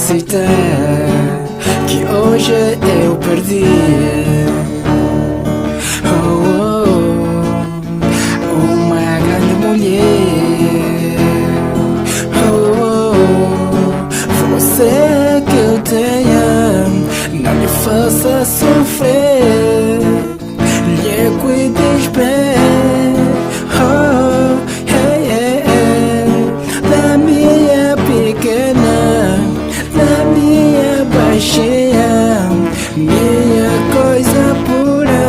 aceitar que hoje eu perdi. Uma grande mulher. Você que eu tenha, não me faça sofrer, lhe cuides bem. Da minha pequena, da minha baixinha, minha coisa pura.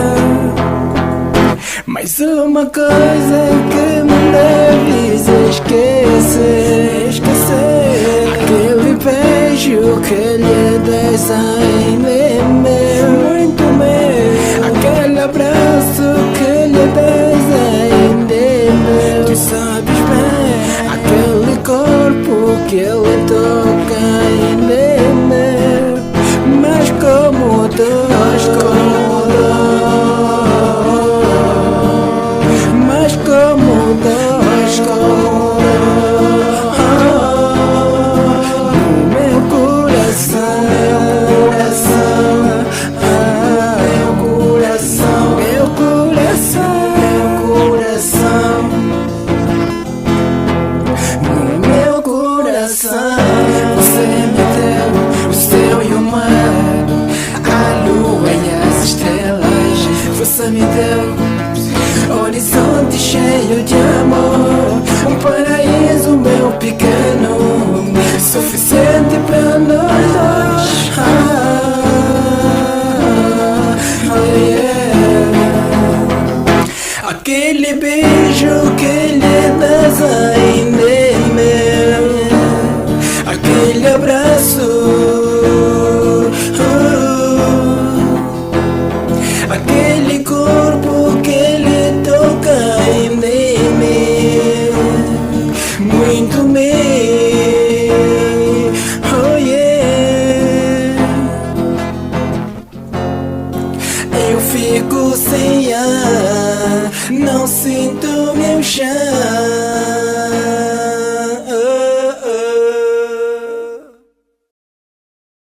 Mas uma coisa que me deves esquecer, aquele beijo que lhe des ainda é meu, muito meu. Aquele abraço que lhe des ainda é meu. Tu sabes bem, aquele corpo que ele toca ainda é meu. Mas como dói, mas como dói, no meu coração, meu coração, meu coração, meu coração, no meu coração. Você me deu o céu e o mar, a lua e as estrelas. Você me deu horizonte cheio de amor, um paraíso meu pequeno, suficiente pra nós dois. Aquele beijo que lhe das ainda é meu, aquele abraço, aquele corpo que lhe toca ainda é meu, muito meu. Oh yeah. Eu fico sem ar, não sinto meu chão.